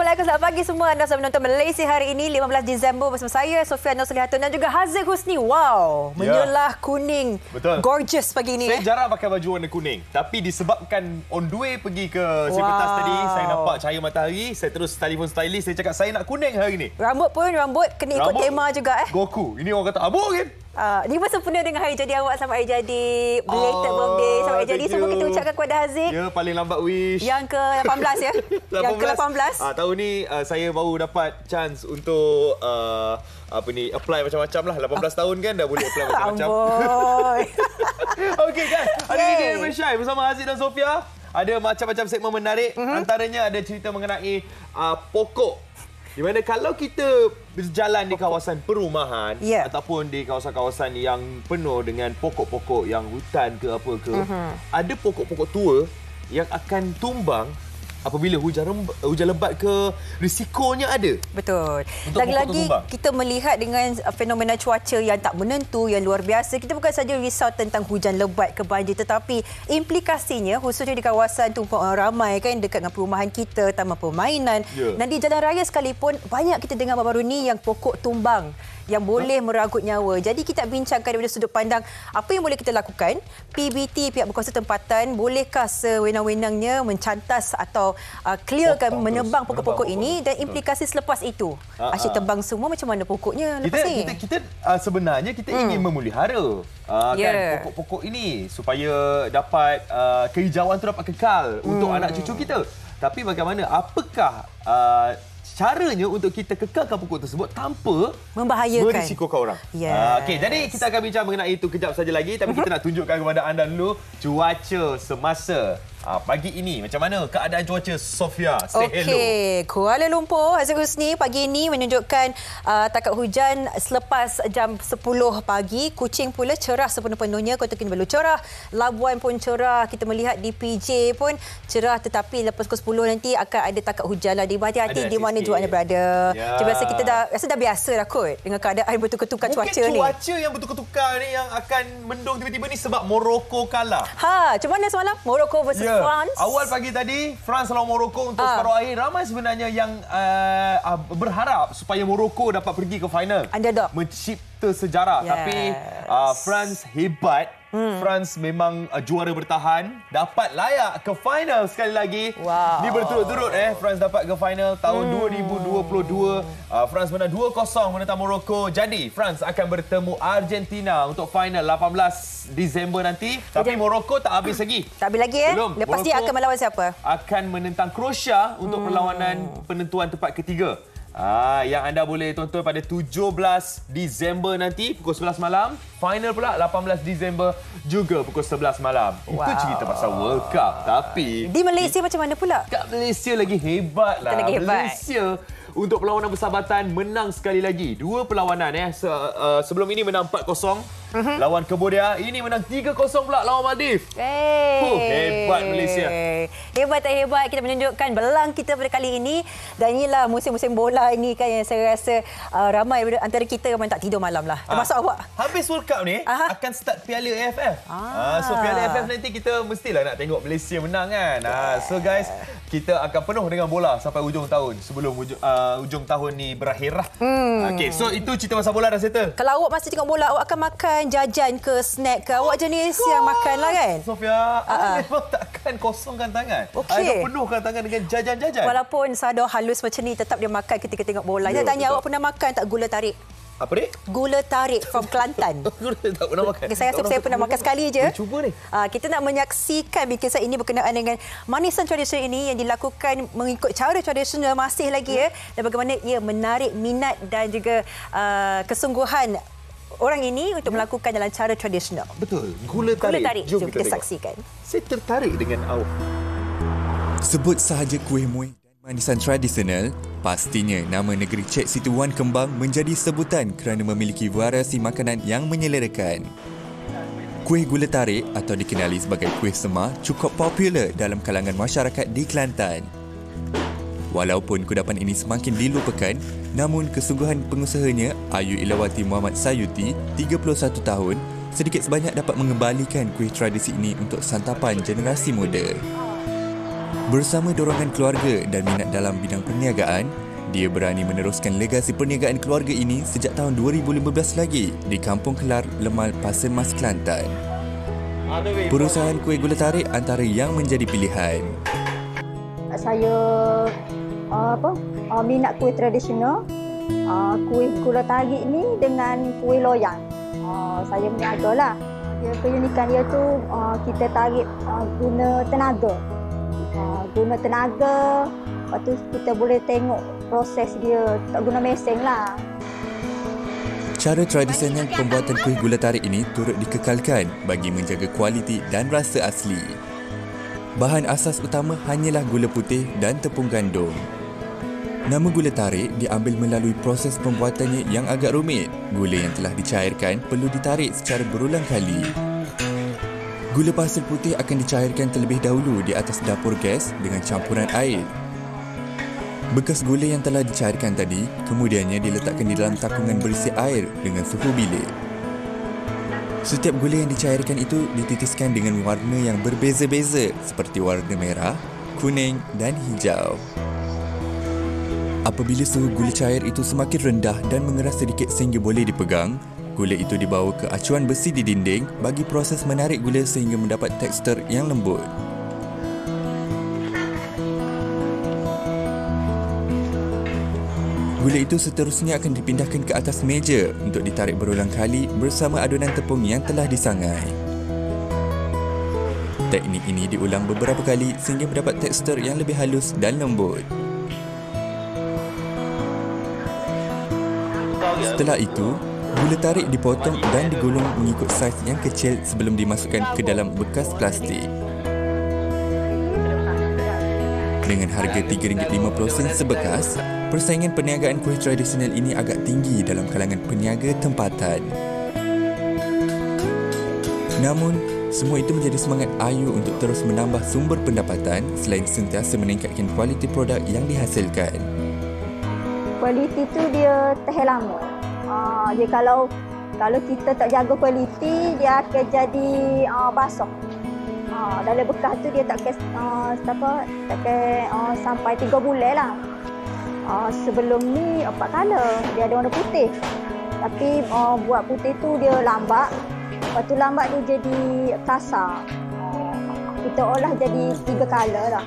Assalamualaikum, selamat pagi semua. Anda sedang menonton Malaysia hari ini 15 Disember bersama saya Sofia Noslihatun dan juga Haziq Husni. Wow, menyelah kuning. Betul. Gorgeous pagi ini. Saya jarang pakai baju warna kuning, tapi disebabkan on the way pergi ke Civitas tadi, saya nampak cahaya matahari, saya terus telefon stylist, saya cakap saya nak kuning hari ni. Rambut kena ikut tema juga Goku. Ini orang kata abang kan? Ni bersempena dengan hari jadi awak. Selamat hari jadi, belated birthday, selamat hari jadi. Semua kita ucapkan kepada Haziq. Ya, paling lambat wish. Yang ke-18 ya. Yang ke-18. Tahun ni saya baru dapat chance untuk apply macam-macam lah. 18 tahun kan dah boleh apply macam-macam. Amboi. Okey kan. Hari ni Game Syai bersama Haziq dan Sofia. Ada macam-macam segmen menarik. Antaranya ada cerita mengenai pokok. Di mana kalau kita berjalan di kawasan perumahan ataupun di kawasan-kawasan yang penuh dengan pokok-pokok yang hutan ke apa ke, ada pokok-pokok tua yang akan tumbang apabila hujan lebat ke, risikonya ada. Betul. Lagi-lagi kita melihat dengan fenomena cuaca yang tak menentu, yang luar biasa. Kita bukan saja risau tentang hujan lebat ke banjir, tetapi implikasinya khususnya di kawasan tumpuan orang ramai kan, dekat dengan perumahan kita, taman permainan. Dan di jalan raya sekalipun, banyak kita dengar baru-baru ni yang pokok tumbang yang boleh meragut nyawa. Jadi kita bincangkan daripada sudut pandang apa yang boleh kita lakukan. PBT, pihak berkuasa tempatan, bolehkah sewenang-wenangnya mencantas atau clearkan, menebang pokok-pokok ini, dan implikasi selepas itu. Asyik tebang semua, macam mana pokoknya lepas ni? Kita sebenarnya kita ingin memelihara kan pokok-pokok ini supaya dapat kehijauan itu dapat kekal untuk anak cucu kita. Tapi bagaimana? Apakah caranya untuk kita kekalkan pokok tersebut tanpa membahayakan, merisikokan orang? Okey, jadi kita akan bincang mengenai itu kejap saja lagi. Tapi kita nak tunjukkan kepada anda dulu cuaca semasa pagi ini. Macam mana keadaan cuaca, Sofia? Say hello. Okey, Kuala Lumpur, Haziq Husni, pagi ini menunjukkan takat hujan selepas jam 10 pagi. Kuching pula cerah sepenuh-penuhnya, Kota Kinabalu cerah, Labuan pun cerah. Kita melihat di PJ pun cerah, tetapi lepas pukul 10 nanti akan ada takat hujan lah. Berhati-hati di mana juga anda berada. Biasa kita dah biasa dah kot dengan keadaan bertukar-tukar cuaca ni. Mungkin cuaca yang bertukar-tukar ni yang akan mendung tiba-tiba ni sebab Morocco kalah. Macam mana semalam? Morocco versus France. Awal pagi tadi, France lawan Morocco untuk separuh akhir. Ramai sebenarnya yang berharap supaya Morocco dapat pergi ke final. Underdog. Mencipta sejarah. Tapi France hebat. France memang juara bertahan, dapat layak ke final sekali lagi. Ini berturut-turut France dapat ke final tahun 2022. France menang 2-0 menentang Morocco. Jadi France akan bertemu Argentina untuk final 18 Disember nanti. Tapi Morocco tak habis lagi. Tak habis lagi Belum. Lepas dia akan melawan siapa? Akan menentang Croatia untuk perlawanan penentuan tempat ketiga. Yang anda boleh tonton pada 17 Disember nanti pukul 11 malam. Final pula 18 Disember juga pukul 11 malam. Itu cerita pasal World Cup. Tapi di Malaysia macam mana pula? Kat Malaysia lagi hebat lah. Malaysia untuk perlawanan persahabatan menang sekali lagi. Dua perlawanan sebelum ini menang 4-0 lawan Cambodia. Ini menang 3-0 pula lawan Maldives. Hebat Malaysia. Hebat tak hebat, kita menunjukkan belang kita pada kali ini. Dan inilah musim-musim bola ini kan yang saya rasa ramai antara kita memang tak tidur malam lah. Termasuk awak. Habis World Cup ni akan start Piala AFF. So Piala AFF nanti kita mestilah nak tengok Malaysia menang kan. So guys, kita akan penuh dengan bola sampai hujung tahun. Sebelum hujung tahun ni berakhir lah. Okey, so itu cerita pasal bola dah settle. Kalau awak masa tengok bola, awak akan makan jajan ke snack ke? Awak jenis yang makan lah kan? Sofia, memang takkan kosongkan tangan. Akan penuhkan tangan dengan jajan-jajan. Walaupun sadar halus macam ni, tetap dia makan ketika tengok bola. Saya tanya, awak pernah makan tak gula tarik? Apa dia? Gula tarik from Kelantan. Tak pernah makan. Saya pernah makan sekali je. Cuba ni. Kita nak menyaksikan bikisan ini berkenaan dengan manisan tradisional ini yang dilakukan mengikut cara tradisional masih lagi dan bagaimana ia menarik minat dan juga kesungguhan orang ini untuk melakukan dalam cara tradisional. Betul. Gula tarik. Jom kita saksikan. Saya tertarik dengan awak. Sebut sahaja kuih muih dan manisan tradisional, pastinya nama negeri Cek Situan Kembang menjadi sebutan kerana memiliki variasi makanan yang menyelerakan. Kuih gula tarik atau dikenali sebagai kuih semar cukup popular dalam kalangan masyarakat di Kelantan. Walaupun kudapan ini semakin dilupakan, namun kesungguhan pengusahanya, Ayu Ilawati Muhammad Sayuti, 31 tahun, sedikit sebanyak dapat mengembalikan kuih tradisi ini untuk santapan generasi muda. Bersama dorongan keluarga dan minat dalam bidang perniagaan, dia berani meneruskan legasi perniagaan keluarga ini sejak tahun 2015 lagi di Kampung Kelar, Lemal, Pasir Mas, Kelantan. Perusahaan kuih gula tarik antara yang menjadi pilihan. Saya minat kuih tradisional, kuih gula tarik ni dengan kuih loyang. Saya meniaga lah. Keunikan dia tu kita tarik guna tenaga. Lepas tu kita boleh tengok proses dia, tak guna mesin lah. Cara tradisional pembuatan kuih gula tarik ini turut dikekalkan bagi menjaga kualiti dan rasa asli. Bahan asas utama hanyalah gula putih dan tepung gandum. Nama gula tarik diambil melalui proses pembuatannya yang agak rumit. Gula yang telah dicairkan perlu ditarik secara berulang kali. Gula pasir putih akan dicairkan terlebih dahulu di atas dapur gas dengan campuran air. Bekas gula yang telah dicairkan tadi kemudiannya diletakkan di dalam takungan berisi air dengan suhu bilik. Setiap gula yang dicairkan itu dititiskan dengan warna yang berbeza-beza seperti warna merah, kuning dan hijau. Apabila suhu gula cair itu semakin rendah dan mengeras sedikit sehingga boleh dipegang, gula itu dibawa ke acuan besi di dinding bagi proses menarik gula sehingga mendapat tekstur yang lembut. Gula itu seterusnya akan dipindahkan ke atas meja untuk ditarik berulang kali bersama adunan tepung yang telah disangai. Teknik ini diulang beberapa kali sehingga mendapat tekstur yang lebih halus dan lembut. Setelah itu, gula tarik dipotong dan digulung mengikut saiz yang kecil sebelum dimasukkan ke dalam bekas plastik. Dengan harga RM3.50 sebekas, persaingan perniagaan kuih tradisional ini agak tinggi dalam kalangan peniaga tempatan. Namun, semua itu menjadi semangat Ayu untuk terus menambah sumber pendapatan selain sentiasa meningkatkan kualiti produk yang dihasilkan. Kualiti tu dia tahan lama. Dia kalau kita tak jaga kualiti, dia akan jadi basah. Dalam bekas tu dia takkan sampai 3 bulan lah. Sebelum ni 4 color, dia ada warna putih. Tapi buat putih tu dia lambat. Lepas tu lambat dia jadi kasar. Kita olah jadi 3 color lah.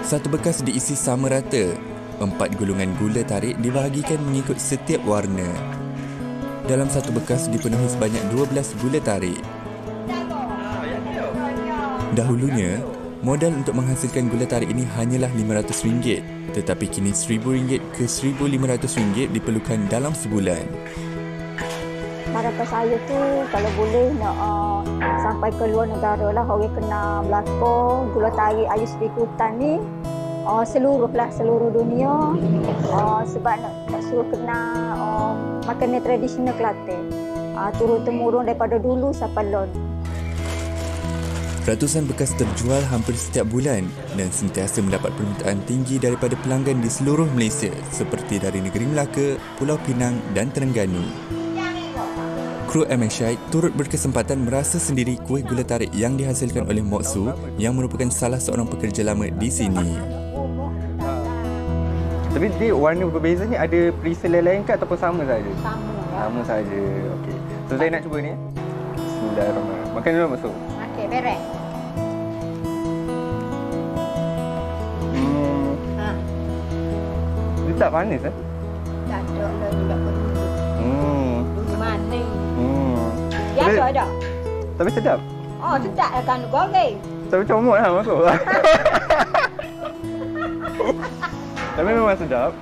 Satu bekas diisi sama rata. 4 gulungan gula tarik dibahagikan mengikut setiap warna. Dalam satu bekas dipenuhi sebanyak 12 gula tarik. Dahulunya, modal untuk menghasilkan gula tarik ini hanyalah RM500, tetapi kini RM1,000 ke RM1,500 diperlukan dalam sebulan. Harapan saya tu kalau boleh nak sampai ke luar negara lah, orang kena berlakon gula tarik Ayu Sri Kutan ni. Seluruh dunia, sebab nak suruh kena makanan tradisional Kelantan, turun-temurun daripada dulu sampai lon. Ratusan bekas terjual hampir setiap bulan dan sentiasa mendapat permintaan tinggi daripada pelanggan di seluruh Malaysia seperti dari negeri Melaka, Pulau Pinang dan Terengganu. Kru MSI turut berkesempatan merasa sendiri kuih gula tarik yang dihasilkan oleh Mok Su yang merupakan salah seorang pekerja lama di sini. Tapi dia warna berbeza ni ada perisa lain ke ataupun sama saja? Sama saja. Okey. So saya nak cuba ni. Bismillahirrahmanirrahim. Makan dulu masuk. Okey, beres. Dia tak panas eh? Tak ada lah juga pun. Mana? Biasa ada. Tapi sedap. Oh, sedap lah kan goreng. Tapi comot lah masuk. Tapi memang sedap.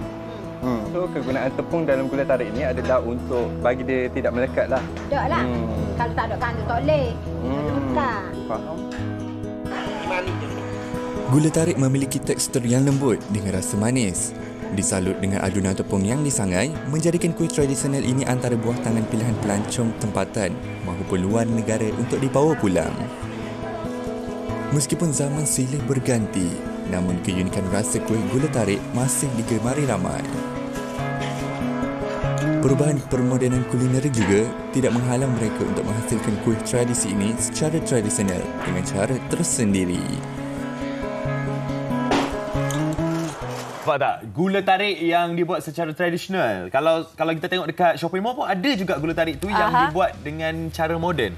So kegunaan tepung dalam gula tarik ini adalah untuk bagi dia tidak melekat lah. Tak lah. Kalau tak ada kandung tak boleh. Bukan. Faham. Gula tarik memiliki tekstur yang lembut dengan rasa manis. Disalut dengan adunan tepung yang disangai, menjadikan kuih tradisional ini antara buah tangan pilihan pelancong tempatan maupun luar negara untuk dibawa pulang. Meskipun zaman silih berganti, namun keunikan rasa kuih gula tarik masih digemari ramai. Perubahan permodenan kulineri juga tidak menghalang mereka untuk menghasilkan kuih tradisi ini secara tradisional dengan cara tersendiri. Nampak tak? Gula tarik yang dibuat secara tradisional. Kalau kita tengok dekat shopping mall pun ada juga gula tarik tu yang dibuat dengan cara moden.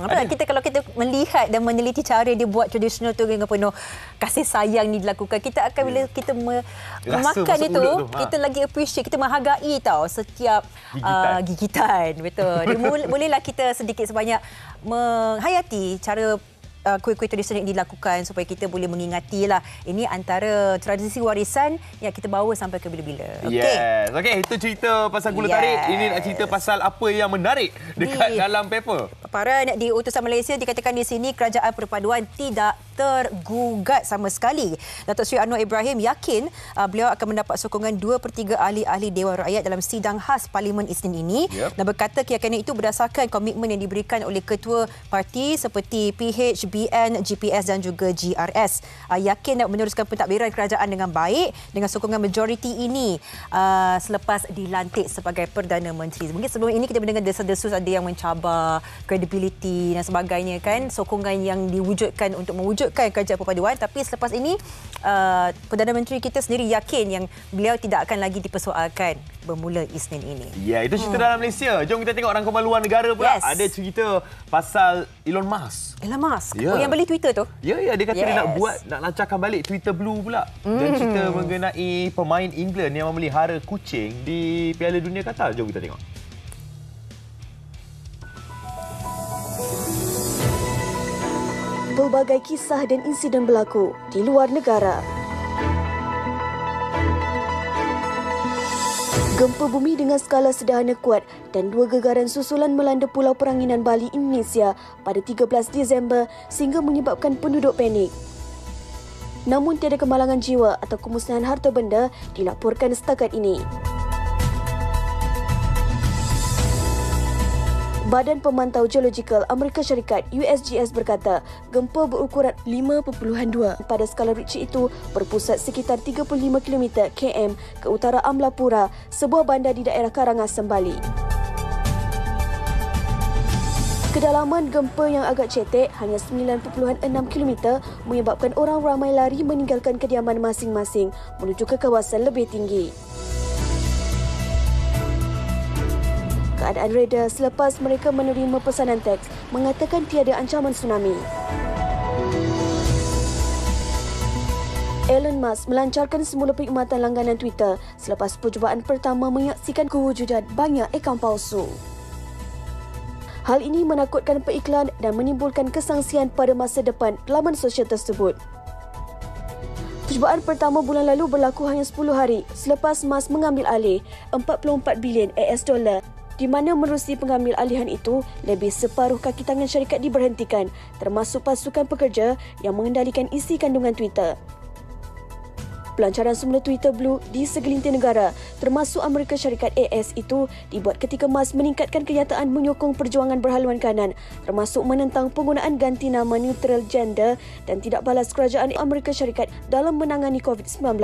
Kalau kita melihat dan meneliti cara dia buat tradisional tu dengan penuh kasih sayang ni dilakukan, kita akan bila kita memakan itu, kita lagi appreciate, kita menghargai tau setiap gigitan. Betul. Bolehlah kita sedikit sebanyak menghayati cara kuih-kuih tradisional yang dilakukan supaya kita boleh mengingatilah ini antara tradisi warisan yang kita bawa sampai ke bila-bila. Yes. Okey, itu cerita pasal gula tarik. Ini nak cerita pasal apa yang menarik dekat dalam paper. Paparan di Utusan Malaysia dikatakan di sini kerajaan perpaduan tidak tergugat sama sekali. Datuk Seri Anwar Ibrahim yakin beliau akan mendapat sokongan 2/3 ahli-ahli Dewan Rakyat dalam sidang khas Parlimen Isnin ini dan berkata keyakinan itu berdasarkan komitmen yang diberikan oleh ketua parti seperti PH, BN, GPS dan juga GRS. Yakin nak meneruskan pentadbiran kerajaan dengan baik dengan sokongan majoriti ini selepas dilantik sebagai Perdana Menteri. Mungkin sebelum ini kita mendengar desas-desus ada yang mencabar kredibiliti dan sebagainya kan, sokongan yang diwujudkan untuk mewujudkan kerajaan perpaduan, tapi selepas ini Perdana Menteri kita sendiri yakin yang beliau tidak akan lagi dipersoalkan bermula Isnin ini. Ya, itu cerita dalam Malaysia. Jom kita tengok rangkuman luar negara pula. Ada cerita pasal Elon Musk. Elon Musk? Oh, yang beli Twitter tu? Ya, dia kata dia nak lancarkan balik Twitter Blue pula. Dan cerita mengenai pemain England yang memelihara kucing di Piala Dunia Qatar. Jom kita tengok. Pelbagai kisah dan insiden berlaku di luar negara. Gempa bumi dengan skala sederhana kuat dan 2 gegaran susulan melanda Pulau Peranginan Bali, Indonesia pada 13 Disember sehingga menyebabkan penduduk panik. Namun tiada kemalangan jiwa atau kemusnahan harta benda dilaporkan setakat ini. Badan Pemantau Geologikal Amerika Syarikat USGS berkata gempa berukuran 5.2 pada skala Richter itu berpusat sekitar 35 km ke utara Amlapura, sebuah bandar di daerah Karangasem, Bali. Kedalaman gempa yang agak cetek hanya 9.6 km menyebabkan orang ramai lari meninggalkan kediaman masing-masing menuju ke kawasan lebih tinggi. Keadaan reda selepas mereka menerima pesanan teks mengatakan tiada ancaman tsunami. Elon Musk melancarkan semula perkhidmatan langganan Twitter selepas percubaan pertama menyaksikan kewujudan banyak akaun palsu. Hal ini menakutkan periklan dan menimbulkan kesangsian pada masa depan laman sosial tersebut. Percubaan pertama bulan lalu berlaku hanya 10 hari selepas Musk mengambil alih 44 bilion US dolar, di mana menerusi pengambil alihan itu, lebih separuh kaki tangan syarikat diberhentikan, termasuk pasukan pekerja yang mengendalikan isi kandungan Twitter. Pelancaran semula Twitter Blue di segelintir negara, termasuk Amerika Syarikat AS itu, dibuat ketika Musk meningkatkan kenyataan menyokong perjuangan berhaluan kanan, termasuk menentang penggunaan ganti nama neutral gender dan tidak balas kerajaan Amerika Syarikat dalam menangani COVID-19.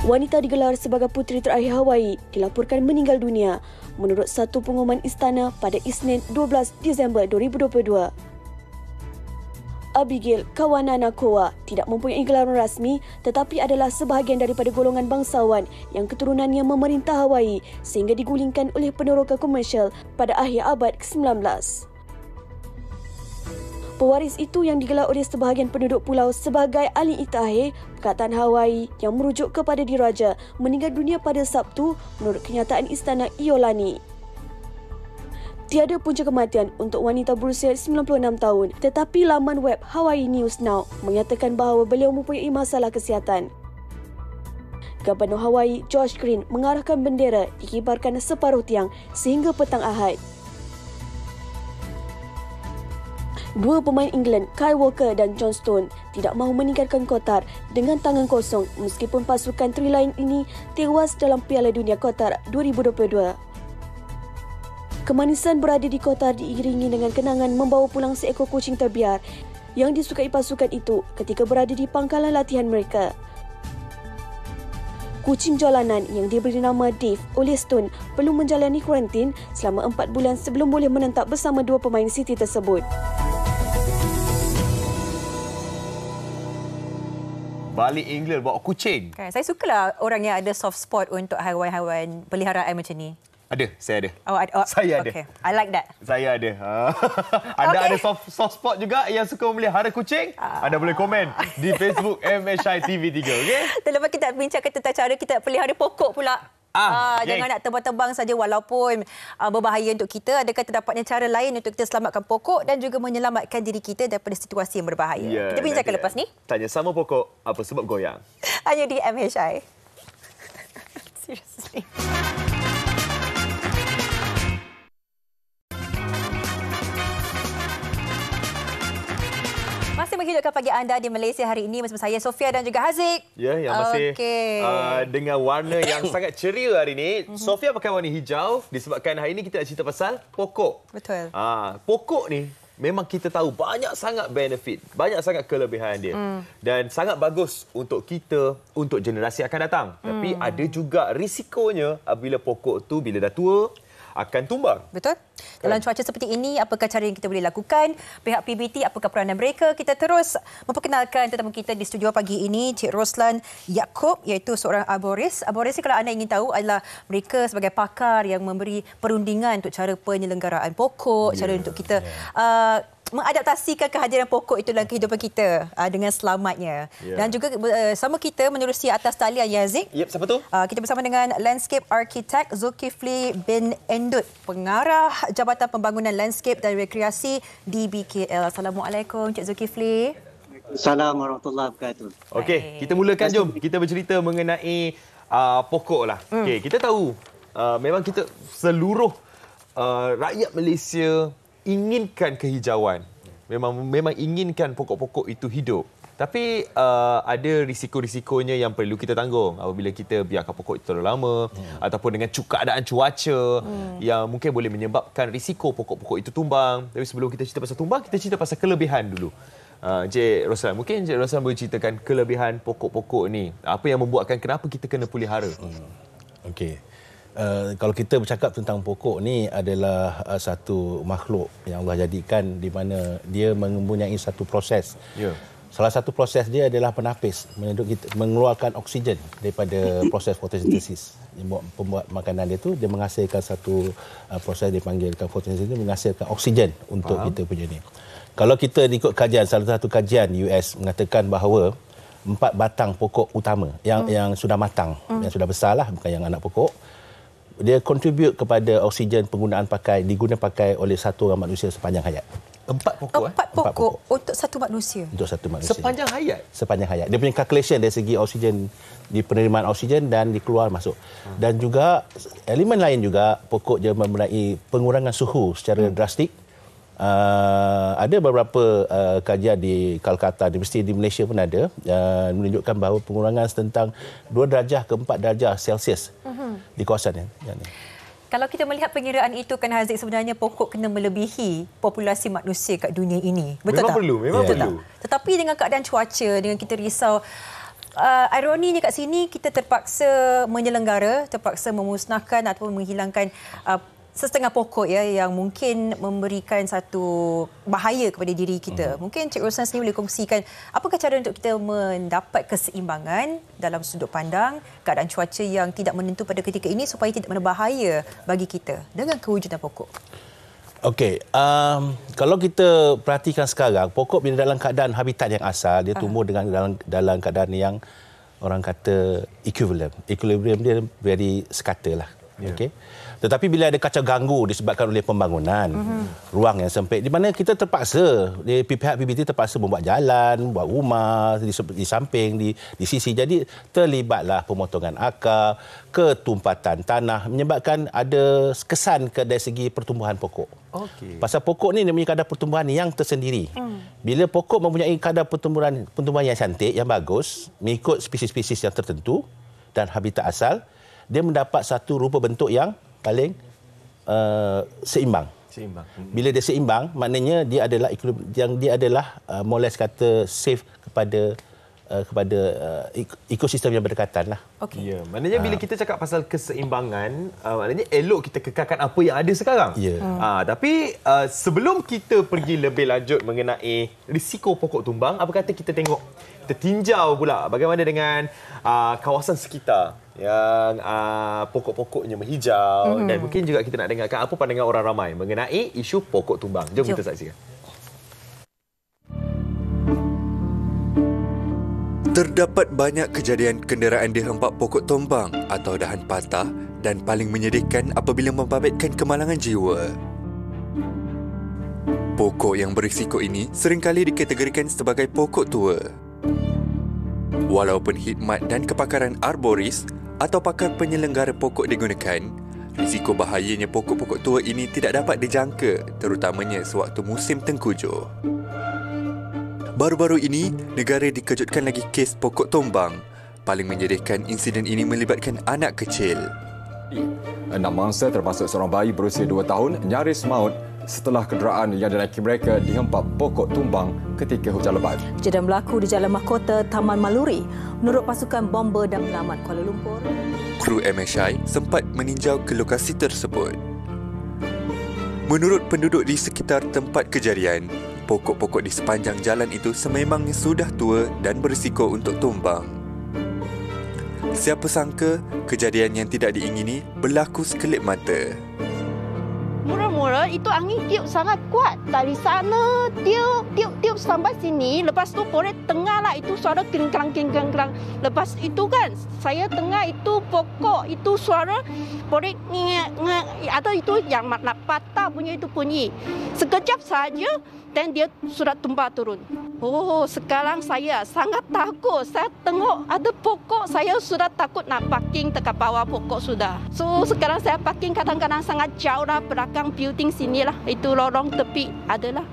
Wanita digelar sebagai puteri terakhir Hawaii dilaporkan meninggal dunia menurut satu pengumuman istana pada Isnin 12 Disember 2022. Abigail Kawananakoa tidak mempunyai gelaran rasmi tetapi adalah sebahagian daripada golongan bangsawan yang keturunannya memerintah Hawaii sehingga digulingkan oleh peneroka komersial pada akhir abad ke-19. Pewaris itu yang digelar oleh sebahagian penduduk pulau sebagai ahli terakhir Perkataan Hawaii yang merujuk kepada diraja meninggal dunia pada Sabtu menurut kenyataan Istana Iolani. Tiada punca kematian untuk wanita berusia 96 tahun tetapi laman web Hawaii News Now menyatakan bahawa beliau mempunyai masalah kesihatan. Gubernur Hawaii Josh Green mengarahkan bendera dikibarkan separuh tiang sehingga petang Ahad. Dua pemain England, Kyle Walker dan John Stone, tidak mahu meninggalkan Qatar dengan tangan kosong meskipun pasukan Tri Lion ini tewas dalam Piala Dunia Qatar 2022. Kemanisan berada di Qatar diiringi dengan kenangan membawa pulang seekor kucing terbiar yang disukai pasukan itu ketika berada di pangkalan latihan mereka. Kucing jalanan yang diberi nama Dave oleh Stone perlu menjalani kuarantin selama 4 bulan sebelum boleh menentap bersama dua pemain City tersebut. Balik England bawa kucing. Kan, saya sukalah orang yang ada soft spot untuk haiwan-haiwan peliharaan macam ni. Ada, saya ada. Oh, Saya ada. Okay. I like that. Saya ada. Anda ada soft spot juga yang suka memelihara kucing? Anda boleh komen di Facebook MHI TV3, okey? Dan lepas kita bincangkan tentang cara kita pelihara pokok pula. Jangan nak tebang-tebang saja walaupun berbahaya untuk kita. Adakah terdapatnya cara lain untuk kita selamatkan pokok dan juga menyelamatkan diri kita daripada situasi yang berbahaya? Kita bincangkan lepas ni. Tanya sama pokok, apa sebab goyang? Hanya di MHI. Seriously. Masih menghidupkan pagi anda di Malaysia hari ini bersama saya Sofia dan juga Haziq. Ya, yang masih dengan warna yang sangat ceria hari ini. Sofia pakai warna hijau disebabkan hari ini kita nak cerita pasal pokok. Betul. Pokok ni memang kita tahu banyak sangat benefit, banyak sangat kelebihan dia. Dan sangat bagus untuk kita, untuk generasi akan datang. Tapi ada juga risikonya apabila pokok tu bila dah tua akan tumbang. Betul. Dalam cuaca seperti ini, apakah cara yang kita boleh lakukan? Pihak PBT, apakah peranan mereka? Kita terus memperkenalkan tetamu kita di studio pagi ini, Cik Roslan Yaakob, iaitu seorang arboris. Arboris, kalau anda ingin tahu, adalah mereka sebagai pakar yang memberi perundingan untuk cara penyelenggaraan pokok, cara untuk kita mengadaptasikan kehadiran pokok itu dalam kehidupan kita dengan selamatnya. Dan juga sama kita menerusi atas talian, Haziq. Yep, siapa tu? Kita bersama dengan Landscape Architect Zulkifli bin Endut, pengarah Jabatan Pembangunan Landscape dan Rekreasi di BKL. Assalamualaikum, Cik Zulkifli. Assalamualaikum warahmatullahi wabarakatuh. Okey, kita mulakan, jom. Kita bercerita mengenai pokok lah. Okey, kita tahu memang kita seluruh rakyat Malaysia inginkan kehijauan. Memang inginkan pokok-pokok itu hidup. Tapi ada risiko-risikonya yang perlu kita tanggung apabila kita biarkan pokok itu terlalu lama ataupun dengan keadaan cuaca yang mungkin boleh menyebabkan risiko pokok-pokok itu tumbang. Tapi sebelum kita cerita pasal tumbang, kita cerita pasal kelebihan dulu. Cik Roslan, mungkin Cik Roslan boleh ceritakan kelebihan pokok-pokok ni. Apa yang membuatkan kenapa kita kena pelihara? Okey. Kalau kita bercakap tentang pokok ni adalah satu makhluk yang Allah jadikan di mana dia mempunyai satu proses. Salah satu proses dia adalah penapis, mengeluarkan oksigen daripada proses fotosintesis. Pembuat makanan dia tu dia menghasilkan satu proses dipanggilkan fotosintesis, menghasilkan oksigen untuk kita punya ni. Kalau kita ikut kajian, salah satu kajian US mengatakan bahawa 4 batang pokok utama yang sudah matang, yang sudah besarlah, bukan yang anak pokok, dia contribute kepada oksigen digunakan pakai oleh satu orang manusia sepanjang hayat. 4 pokok? 4 pokok untuk satu manusia? Untuk satu manusia. Sepanjang hayat? Sepanjang hayat. Dia punya calculation dari segi oksigen, di penerimaan oksigen dan dikeluar masuk. Dan juga elemen lain juga, pokok dia mempunyai pengurangan suhu secara drastik. Ada beberapa kajian di Kolkata, universiti di Malaysia pun ada menunjukkan bahawa pengurangan tentang 2 darjah ke 4 darjah Celsius di kawasan yang ni. Kalau kita melihat pengiraan itu, kan Haziq, sebenarnya pokok kena melebihi populasi manusia kat dunia ini. Betul tak? Memang perlu. Tetapi dengan keadaan cuaca, dengan kita risau, ironinya kat sini kita terpaksa menyelenggara, terpaksa memusnahkan ataupun menghilangkan setengah pokok yang mungkin memberikan satu bahaya kepada diri kita. Mungkin Cik Roslan sendiri boleh kongsikan apakah cara untuk kita mendapat keseimbangan dalam sudut pandang keadaan cuaca yang tidak menentu pada ketika ini supaya tidak berbahaya bagi kita dengan kewujudan pokok. Okey, kalau kita perhatikan sekarang, pokok bila dalam keadaan habitat yang asal, dia tumbuh dengan dalam keadaan yang orang kata equilibrium. Equilibrium dia very sekata lah. Okey. Tetapi bila ada kacau ganggu disebabkan oleh pembangunan, ruang yang sempit, di mana kita terpaksa, pihak PBT terpaksa membuat jalan, buat rumah di samping, di sisi. Jadi terlibatlah pemotongan akar, ketumpatan tanah, menyebabkan ada kesan dari segi pertumbuhan pokok. Pasal pokok ni dia mempunyai kadar pertumbuhan yang tersendiri. Bila pokok mempunyai kadar pertumbuhan yang cantik, yang bagus, mengikut spesies-spesies yang tertentu dan habitat asal, dia mendapat satu rupa bentuk yang paling seimbang. Bila dia seimbang, maknanya dia adalah more or less kata safe kepada kepada ekosistem yang berdekatan lah. Ya, maknanya bila kita cakap pasal keseimbangan, maknanya elok kita kekalkan apa yang ada sekarang. Ya. Tapi sebelum kita pergi lebih lanjut mengenai risiko pokok tumbang, apa kata kita tinjau pula bagaimana dengan kawasan sekitar yang pokok-pokoknya menghijau dan mungkin juga kita nak dengarkan apa pandangan orang ramai mengenai isu pokok tumbang. Jom kita saksikan. Terdapat banyak kejadian kenderaan dihempak pokok tumbang atau dahan patah dan paling menyedihkan apabila membabitkan kemalangan jiwa. Pokok yang berisiko ini seringkali dikategorikan sebagai pokok tua. Walaupun khidmat dan kepakaran arboris atau pakar penyelenggara pokok digunakan, risiko bahayanya pokok-pokok tua ini tidak dapat dijangka, terutamanya sewaktu musim tengkujuh. Baru-baru ini, negara dikejutkan lagi kes pokok tumbang. Paling menyedihkan, insiden ini melibatkan anak kecil. 6 mangsa termasuk seorang bayi berusia 2 tahun nyaris maut setelah kenderaan yang dinaiki mereka dihempak pokok tumbang ketika hujan lebat. Kejadian berlaku di Jalan Mahkota, Taman Maluri. Menurut pasukan bomber dan penyelamat Kuala Lumpur, Kru MSI sempat meninjau ke lokasi tersebut. Menurut penduduk di sekitar tempat kejadian, pokok-pokok di sepanjang jalan itu sememangnya sudah tua dan berisiko untuk tumbang. Siapa sangka kejadian yang tidak diingini berlaku sekelip mata. Mula-mula itu angin tiup sangat kuat. Dari sana tiup sampai sini. Lepas tu korek tengah lah itu suara kering-kerang. Lepas itu kan saya tengah itu pokok itu suara korek atau itu yang nak patah punya itu bunyi. Sekejap saja dan dia sudah tumpah turun. Oh, sekarang saya sangat takut. Saya tengok ada pokok, saya sudah takut nak parking dekat bawah pokok sudah. So, sekarang saya parking kadang-kadang sangat jauh lah belakang building sini lah. Itu lorong tepi adalah.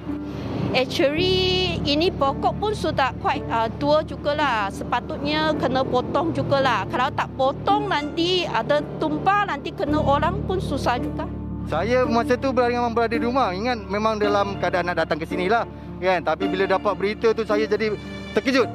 Actually, ini pokok pun sudah quite tua jugalah. Sepatutnya kena potong jugalah. Kalau tak potong nanti ada tumpah, nanti kena orang pun susah juga. Saya masa tu memang berada di rumah. Ingat memang dalam keadaan nak datang ke sini lah. Kan? Tapi bila dapat berita tu saya jadi terkejut.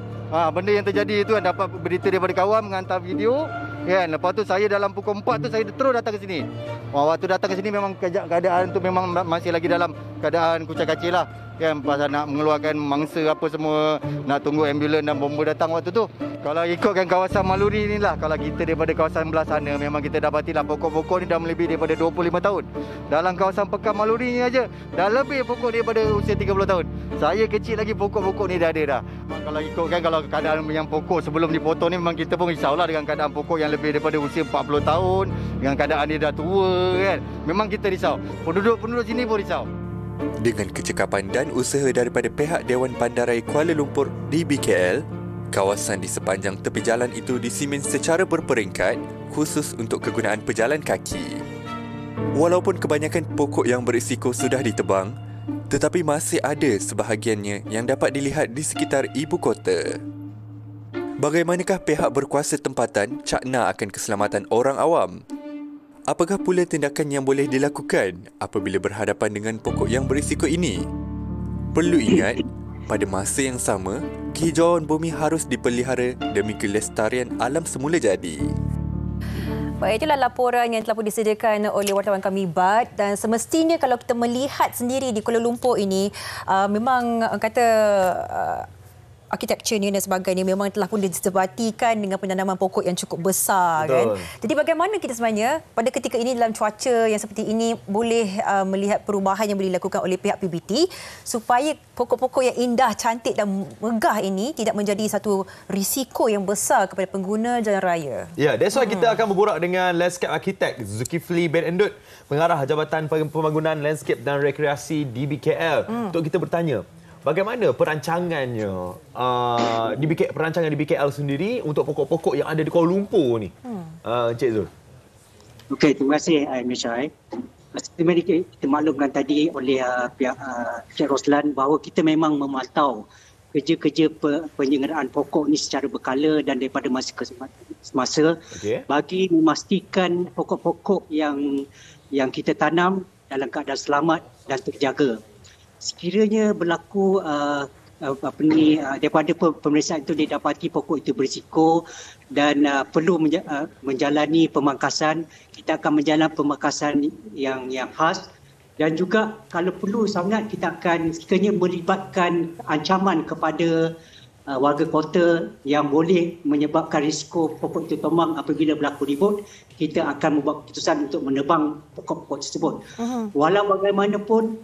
Benda yang terjadi itu kan, dapat berita daripada kawan mengantar video. Kan? Lepas tu saya dalam pukul 4 tu saya terus datang ke sini. Waktu datang ke sini memang keadaan tu memang masih lagi dalam keadaan kucak kacil lah. Kan? Pasal nak mengeluarkan mangsa apa semua. Nak tunggu ambulans dan bomba datang waktu tu. Kalau ikutkan kawasan Maluri ni lah, kalau kita daripada kawasan belah sana, memang kita dapatilah pokok-pokok ni dah melebihi daripada 25 tahun. Dalam kawasan Pekan Maluri ni aja dah lebih pokok daripada usia 30 tahun. Saya kecil lagi pokok-pokok ni dah ada dah. Kalau ikutkan kalau keadaan yang pokok sebelum dipotong ni, memang kita pun risaulah dengan keadaan pokok yang lebih daripada usia 40 tahun. Dengan keadaan dia dah tua kan. Memang kita risau. Penduduk sini pun risau. Dengan kecekapan dan usaha daripada pihak Dewan Bandaraya Kuala Lumpur DBKL, kawasan di sepanjang tepi jalan itu disimen secara berperingkat khusus untuk kegunaan pejalan kaki. Walaupun kebanyakan pokok yang berisiko sudah ditebang, tetapi masih ada sebahagiannya yang dapat dilihat di sekitar ibu kota. Bagaimanakah pihak berkuasa tempatan cakna akan keselamatan orang awam? Apakah pula tindakan yang boleh dilakukan apabila berhadapan dengan pokok yang berisiko ini? Perlu ingat, pada masa yang sama, kehijauan bumi harus dipelihara demi kelestarian alam semula jadi. Baik, itulah laporan yang telah pun disediakan oleh wartawan kami Bad, dan semestinya kalau kita melihat sendiri di Kuala Lumpur ini, memang kata arkitekturnya dan sebagainya memang telah pun disebatikan dengan penanaman pokok yang cukup besar. Betul. Kan. Jadi bagaimana kita sebenarnya pada ketika ini dalam cuaca yang seperti ini boleh melihat perubahan yang boleh dilakukan oleh pihak PBT supaya pokok-pokok yang indah, cantik dan megah ini tidak menjadi satu risiko yang besar kepada pengguna jalan raya. Ya, that's why kita akan berborak dengan landscape architect Zulkifli bin Endut, pengarah Jabatan Pembangunan Landscape dan Rekreasi DBKL, untuk kita bertanya bagaimana perancangannya perancangan di BKL sendiri untuk pokok-pokok yang ada di Kuala Lumpur ni. Encik Zul. Okey, terima kasih MSI. Sebenarnya kita maklumkan tadi oleh pihak Cik Roslan bahawa kita memang memantau kerja-kerja penyelenggaraan pokok ni secara berkala dan daripada masa ke semasa bagi memastikan pokok-pokok yang kita tanam dalam keadaan selamat dan terjaga. Sekiranya berlaku daripada pemeriksaan itu didapati pokok itu berisiko dan perlu menjalani pemangkasan. Kita akan menjalani pemangkasan yang khas, dan juga kalau perlu sangat kita akan sekiranya melibatkan ancaman kepada warga kota yang boleh menyebabkan risiko pokok itu tumbang apabila berlaku ribut. Kita akan membuat keputusan untuk menebang pokok-pokok tersebut. Walau bagaimanapun,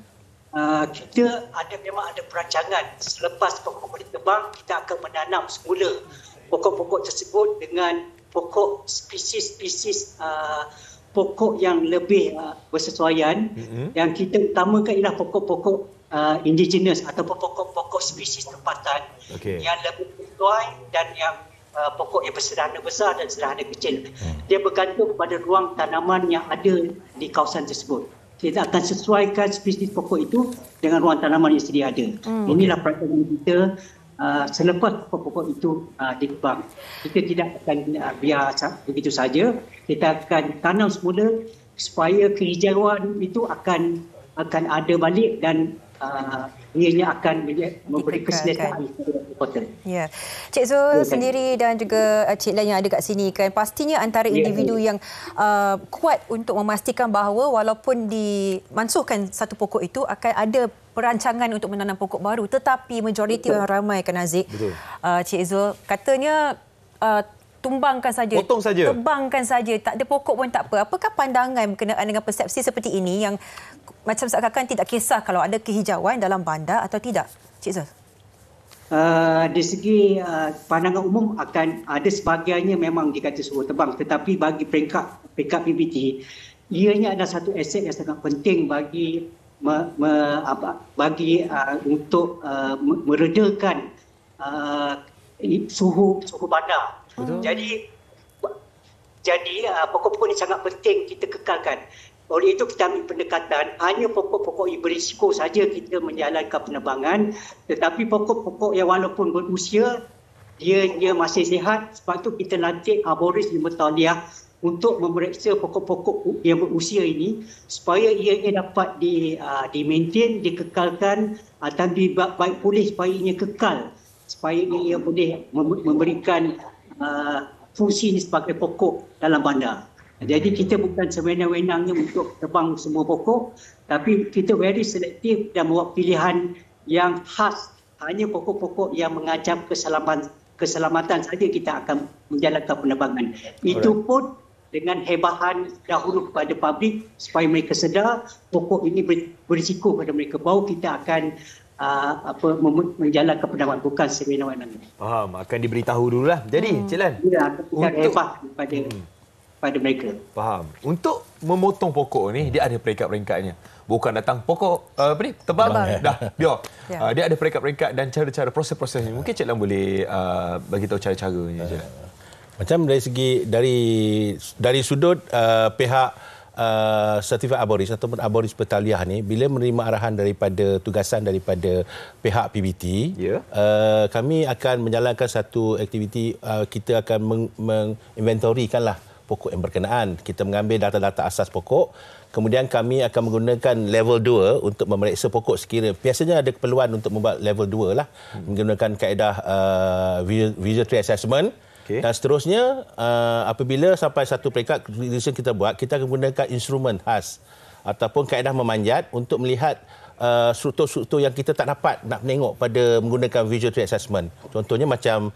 kita memang ada perancangan selepas pokok ditebang, kita akan menanam semula pokok-pokok tersebut dengan pokok spesies pokok yang lebih bersesuaian. Yang kita utamakan ialah pokok-pokok indigenous ataupun pokok-pokok spesies tempatan yang lebih sesuai dan yang pokok yang bersederhana besar dan sederhana kecil. Dia bergantung pada ruang tanaman yang ada di kawasan tersebut. Kita akan sesuaikan spesies pokok itu dengan ruang tanaman yang sedia ada. Inilah perancangan kita selepas pokok-pokok itu ditebang. Kita tidak akan biar begitu saja. Kita akan tanam semula supaya kehijauan itu akan ada balik dan ianya akan memberi keselesaan kepada kota. Ya. Cik Zul sendiri dan juga Cik Lan yang ada kat sini kan, pastinya antara individu yang kuat untuk memastikan bahawa walaupun dimansuhkan satu pokok itu akan ada perancangan untuk menanam pokok baru, tetapi majoriti orang ramai kan Aziz. Cik Zul katanya tumbangkan saja, potong saja, tebangkan saja, tak ada pokok pun tak apa. Apakah pandangan berkenaan dengan persepsi seperti ini yang macam seakan-akan tidak kisah kalau ada kehijauan dalam bandar atau tidak, Cik Zul? Dari segi pandangan umum akan ada sebahagiannya memang dikata suruh tebang, tetapi bagi peringkat PBT, ianya adalah satu aset yang sangat penting bagi untuk meredakan suhu bandar. Jadi pokok-pokok ini sangat penting kita kekalkan. Oleh itu kita ambil pendekatan hanya pokok-pokok yang berisiko saja kita menjalankan penebangan, tetapi pokok-pokok yang walaupun berusia dia masih sihat, sebab itu kita lantik arboris di Mutaliah untuk memeriksa pokok-pokok yang berusia ini supaya ianya dapat di-maintain, dikekalkan atau baik pulih supaya ianya kekal, supaya ia boleh memberikan fungsi sebagai pokok dalam bandar. Jadi kita bukan sewenang-wenangnya untuk tebang semua pokok, tapi kita very selektif dan membuat pilihan yang khas. Hanya pokok-pokok yang mengancam keselamatan saja kita akan menjalankan penebangan. Itu pun dengan hebahan dahulu kepada publik supaya mereka sedar pokok ini berisiko pada mereka. Baru kita akan menjalankan penebangan, bukan sewenang-wenangnya. Faham, akan diberitahu dululah. Jadi, Cik Lan, ya, untuk hebah pada mereka. Faham. Untuk memotong pokok ni, dia ada peringkat-peringkatnya. Bukan datang pokok tebang dah biar. Dia ada peringkat-peringkat dan cara-cara proses-prosesnya. Mungkin Cik Lan boleh bagi tahu cara-caranya, Cik Lan. Macam dari segi dari sudut pihak sertifikat arboris ataupun arboris Pertaliah ni, bila menerima arahan daripada tugasan daripada pihak PBT, kami akan menjalankan satu aktiviti, kita akan menginventorikanlah pokok yang berkenaan. Kita mengambil data-data asas pokok, kemudian kami akan menggunakan level 2 untuk memeriksa pokok sekiranya. Biasanya ada keperluan untuk membuat level 2 lah, menggunakan kaedah visual tree assessment. Dan seterusnya, apabila sampai satu peringkat kita buat, kita akan menggunakan instrumen khas ataupun kaedah memanjat untuk melihat struktur-struktur yang kita tak dapat nak menengok pada menggunakan visual tree assessment. Contohnya macam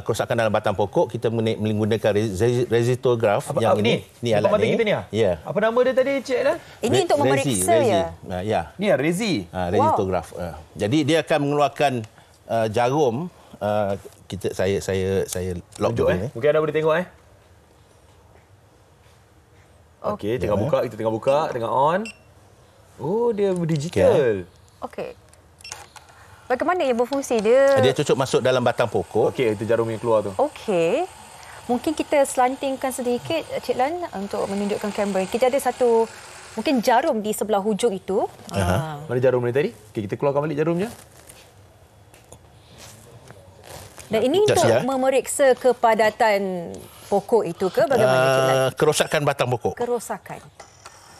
kerosakan dalam batang pokok, kita menggunakan resistograph yang ini alat ni. Kita ni. Ya. Apa nama dia tadi, Cik Lan? Ini untuk memeriksa ya. Ya. Ni resi. Resistograph. Jadi dia akan mengeluarkan jarum. Saya lock dulu ni. Mungkin anda boleh tengok Okey, kita tengah buka, tengah on. Oh, dia digital. Okey. Bagaimana ia berfungsi dia? Dia cocok masuk dalam batang pokok. Okey, itu jarum yang keluar tu. Okey. Mungkin kita selantingkan sedikit, Cik Lan, untuk menunjukkan kamera. Kita ada satu mungkin jarum di sebelah hujung itu. Mana jarum ni tadi? Okey, kita keluarkan balik jarumnya. Dan ini untuk memeriksa kepadatan pokok itu ke bagaimana, Cik Lan? Kerosakan batang pokok. Kerosakan.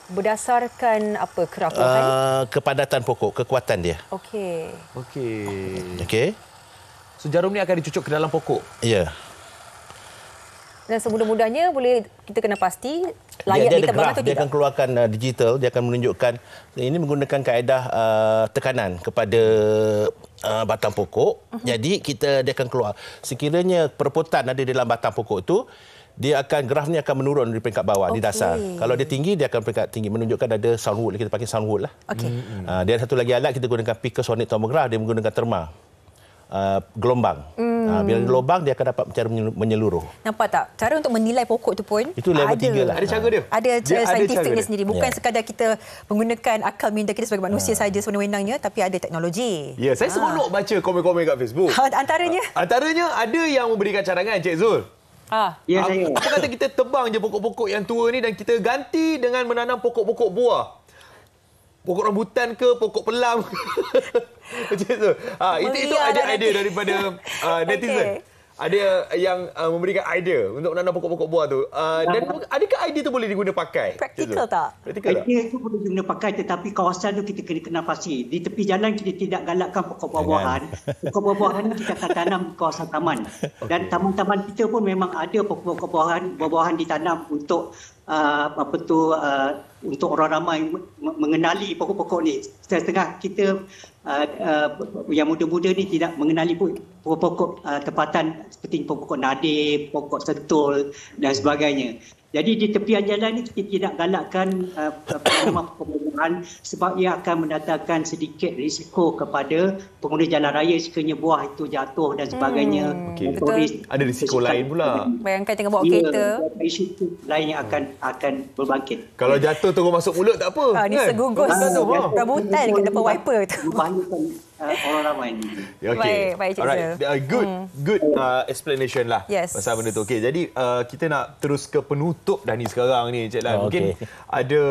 Berdasarkan apa kerapuhan? Kepadatan pokok, kekuatan dia. Okey. So jarum ni akan dicucuk ke dalam pokok? Ya. Dan semudah-mudahnya boleh kita kena pasti Dia layak ada ditebang graf, atau dia tidak. akan keluarkan digital, dia akan menunjukkan ini menggunakan kaedah tekanan kepada batang pokok. Jadi dia akan keluar. Sekiranya perebutan ada di dalam batang pokok itu, graf ni akan menurun dari peringkat bawah di dasar. Kalau dia tinggi, dia akan peringkat tinggi, menunjukkan ada sound wood. Kita pakai sound wood lah. Dia ada satu lagi alat, kita gunakan pico sonic tomograph, dia menggunakan terma. Gelombang. Bila gelombang, dia akan dapat cara menyeluruh. Nampak tak? Cara untuk menilai pokok tu pun itu level 3 lah. Ada cara dia? Ada cara saintifiknya dia sendiri. Bukan sekadar kita menggunakan akal minda kita sebagai manusia saja sewenang-wenangnya, tapi ada teknologi. Ya, saya seronok baca komen-komen kat Facebook. Antaranya? Antaranya ada yang memberikan cadangan, Cik Zul. Ya, saya. Apa kata kita tebang je pokok-pokok yang tua ni dan kita ganti dengan menanam pokok-pokok buah? Pokok rambutan ke, pokok pelam. Macam tu. Itu ada idea daripada netizen. Ada yang memberikan idea untuk menanam pokok-pokok buah tu. Dan adakah idea tu boleh diguna pakai? Praktikal tak? Idea itu boleh diguna pakai, tetapi kawasan tu kita kena pasti. Di tepi jalan kita tidak galakkan pokok buah-buahan. Pokok buah-buahan kita akan tanam di kawasan taman. Dan taman-taman kita pun memang ada pokok buah-buahan ditanam untuk untuk orang ramai mengenali pokok-pokok ni. Setengah kita yang muda-muda ni tidak mengenali pun pokok-pokok tempatan seperti pokok nadir, pokok sentul dan sebagainya. Jadi di tepian jalan ni kita tidak galakkan penanaman pokok-pokokan sebab ia akan mendatangkan sedikit risiko kepada pengguna jalan raya sekiranya buah itu jatuh dan sebagainya. Betul. Ada risiko lain pula. Bayangkan tengah bawa kereta. Risiko lain yang akan berbangkit. Kalau jatuh terus masuk mulut tak apa. Ni segugus rambutan kat depan wiper tu. Membahayakan orang ramai ni. Baik Cik Zul. Good explanation lah pasal benda tu. Okey, jadi kita nak terus ke penutup dah ni sekarang ni, Cik Lan. Mungkin ada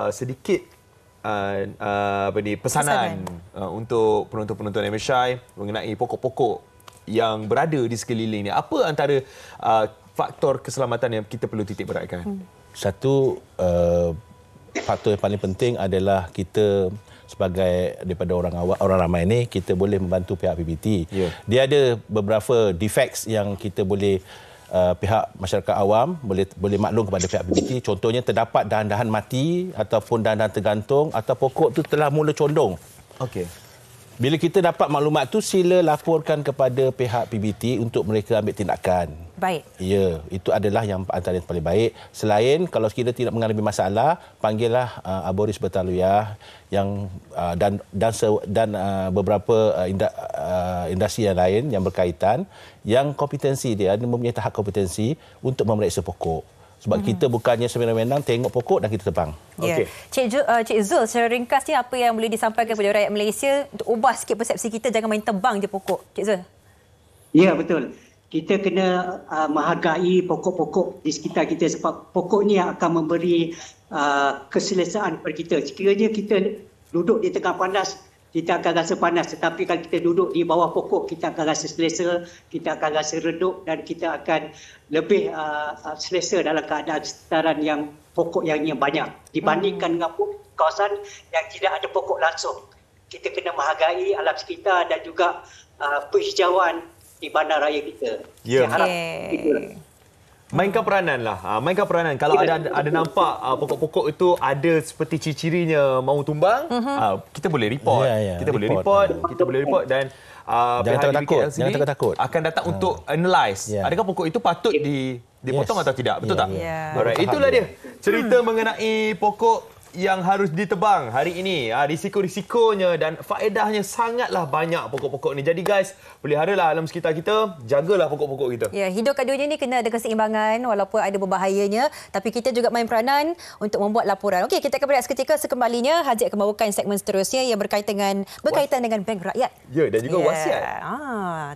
sedikit pesanan untuk penonton-penonton MSI mengenai pokok-pokok yang berada di sekeliling ni. Apa antara faktor keselamatan yang kita perlu titik beratkan? Satu, faktor yang paling penting adalah kita sebagai daripada orang ramai ni, kita boleh membantu pihak PBT. Dia ada beberapa defects yang kita boleh pihak masyarakat awam boleh maklum kepada pihak PBT. Contohnya terdapat dahan-dahan mati ataupun dahan-dahan tergantung atau pokok tu telah mula condong. Bila kita dapat maklumat tu, sila laporkan kepada pihak PBT untuk mereka ambil tindakan. Baik. Ya, itu adalah yang antara yang paling baik. Selain kalau kita tidak mengalami masalah, panggillah Aboris Bertaluyah yang dan beberapa industri yang lain yang berkaitan, yang kompetensi dia mempunyai tahap kompetensi untuk memeriksa pokok. Sebab kita bukannya sewenang-wenang tengok pokok dan kita tebang. Okay. Cik Zul, secara ringkasnya apa yang boleh disampaikan kepada rakyat Malaysia untuk ubah sikit persepsi kita, jangan main tebang je pokok, Cik Zul? Ya, betul. Kita kena menghargai pokok-pokok di sekitar kita sebab pokok ni akan memberi keselesaan kepada kita. Sekiranya kita duduk di tengah panas, kita akan rasa panas. Tetapi kalau kita duduk di bawah pokok, kita akan rasa selesa, kita akan rasa redup dan kita akan lebih selesa dalam keadaan sekitaran yang pokok yang banyak. Dibandingkan dengan kawasan yang tidak ada pokok langsung. Kita kena menghargai alam sekitar dan juga penghijauan di bandaraya kita. Ya. Saya harap itulah. Mainkan peranan lah. Mainkan peranan. Kalau ada nampak pokok-pokok itu ada seperti ciri-cirinya mahu tumbang, kita boleh report. Kita boleh report dan jangan takut. Akan datang untuk analyse. Adakah pokok itu patut dipotong atau tidak? Betul tak? Alright, itulah dia cerita mengenai pokok yang harus ditebang hari ini. Risiko-risikonya dan faedahnya sangatlah banyak pokok-pokok ni. Jadi guys, peliharalah alam sekitar kita, jagalah pokok-pokok kita. Ya, hidup kat dunia ni kena ada keseimbangan walaupun ada berbahayanya, tapi kita juga main peranan untuk membuat laporan. Okey, kita akan berehat seketika. Sekembalinya Haji akan membawakan segmen seterusnya yang berkaitan dengan Bank Rakyat. Ya, dan juga wasiat.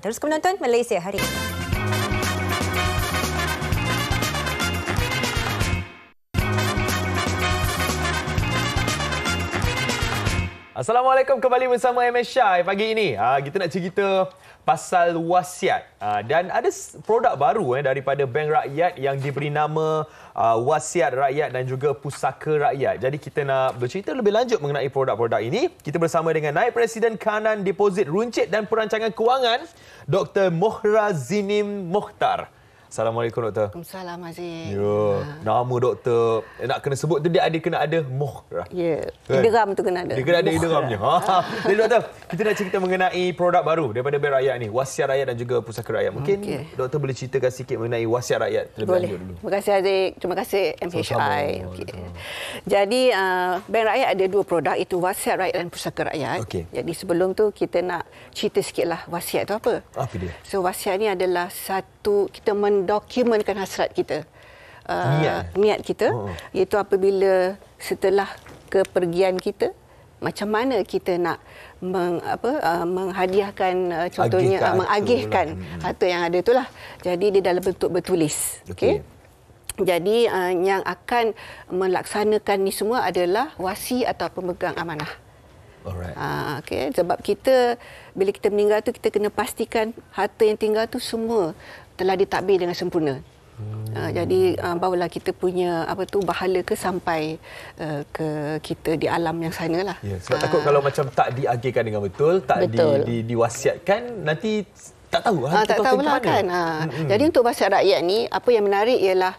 Terus menonton Malaysia Hari ini. Assalamualaikum, kembali bersama MS Syai pagi ini. Kita nak cerita pasal wasiat. Dan ada produk baru daripada Bank Rakyat yang diberi nama Wasiat Rakyat dan juga Pusaka Rakyat. Jadi kita nak bercerita lebih lanjut mengenai produk-produk ini. Kita bersama dengan Naib Presiden Kanan Deposit Runcit dan Perancangan Kewangan, Dr. Mohra Zinim Mokhtar. Assalamualaikum, Doktor. Waalaikumsalam, Aziz. Ya, nama doktor nak kena sebut tu dia kena ada Mohra. Ya, ideram tu kena ada. Dia kena ada ideramnya. Jadi doktor, kita nak cerita mengenai produk baru daripada Bank Rakyat ni, Wasiat Rakyat dan juga Pusaka Rakyat. Mungkin doktor boleh ceritakan sikit mengenai Wasiat Rakyat terlebih lanjut dulu. Terima kasih, Aziz. Terima kasih MHI. Jadi Bank Rakyat ada dua produk, itu Wasiat Rakyat dan Pusaka Rakyat. Jadi sebelum tu kita nak cerita sikitlah wasiat tu apa. Apa dia? So wasiat ni adalah satu kita mendokumentkan hasrat kita, niat kita, iaitu apabila setelah kepergian kita, macam mana kita nak menghadiahkan, contohnya mengagihkan harta yang ada itulah. Jadi dia dalam bentuk bertulis. Okey. Jadi yang akan melaksanakan ni semua adalah wasi atau pemegang amanah. Okay. Sebab kita bila kita meninggal tu kita kena pastikan harta yang tinggal tu semua telah ditadbir dengan sempurna. Jadi barulah kita punya bahala ke sampai ke kita di alam yang sana lah. Ya, sebab takut kalau macam tak diagihkan dengan betul, tak diwasiatkan, nanti tak tahu. Tak tahulah kan. Jadi untuk wasiat rakyat ni, apa yang menarik ialah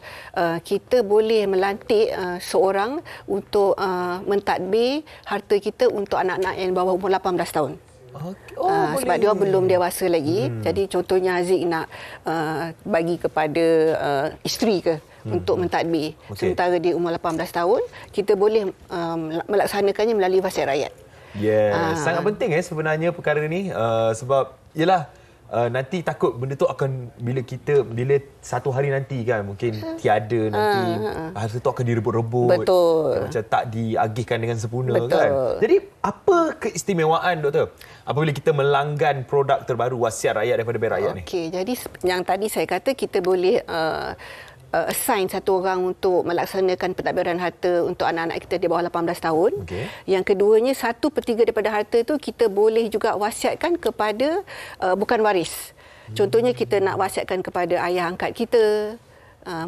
kita boleh melantik seorang untuk mentadbir harta kita untuk anak-anak yang bawah umur 18 tahun. Sebab dia belum dewasa lagi. Jadi contohnya Haziq nak bagi kepada isteri ke untuk mentadbir. Sementara dia umur 18 tahun, kita boleh melaksanakannya melalui wasiat rakyat. Sangat penting sebenarnya perkara ni, sebab yalah nanti takut benda tu akan bila satu hari nanti kan mungkin tiada, nanti harta tu akan direbut-rebut. Macam tak diagihkan dengan sempurna kan. Jadi apa keistimewaan, Doktor, apabila kita melanggan produk terbaru Wasiat Rakyat daripada Bank Rakyat ni? Jadi yang tadi saya kata kita boleh assign satu orang untuk melaksanakan pentadbiran harta untuk anak-anak kita di bawah 18 tahun. Yang keduanya, 1/3 daripada harta itu kita boleh juga wasiatkan kepada bukan waris. Contohnya kita nak wasiatkan kepada ayah angkat kita,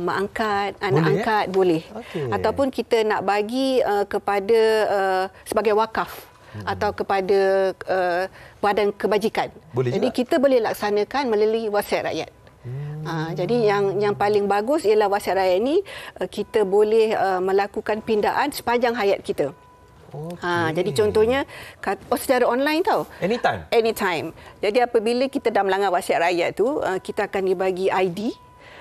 mak angkat, anak angkat, boleh. Ataupun kita nak bagi kepada sebagai wakaf atau kepada badan kebajikan. Jadi kita boleh laksanakan melalui wasiat rakyat. Jadi yang paling bagus ialah wasiat rakyat ini kita boleh melakukan pindaan sepanjang hayat kita. Jadi contohnya secara online tau. Anytime. Jadi apabila kita dah melanggar wasiat rakyat tu, kita akan dibagi ID.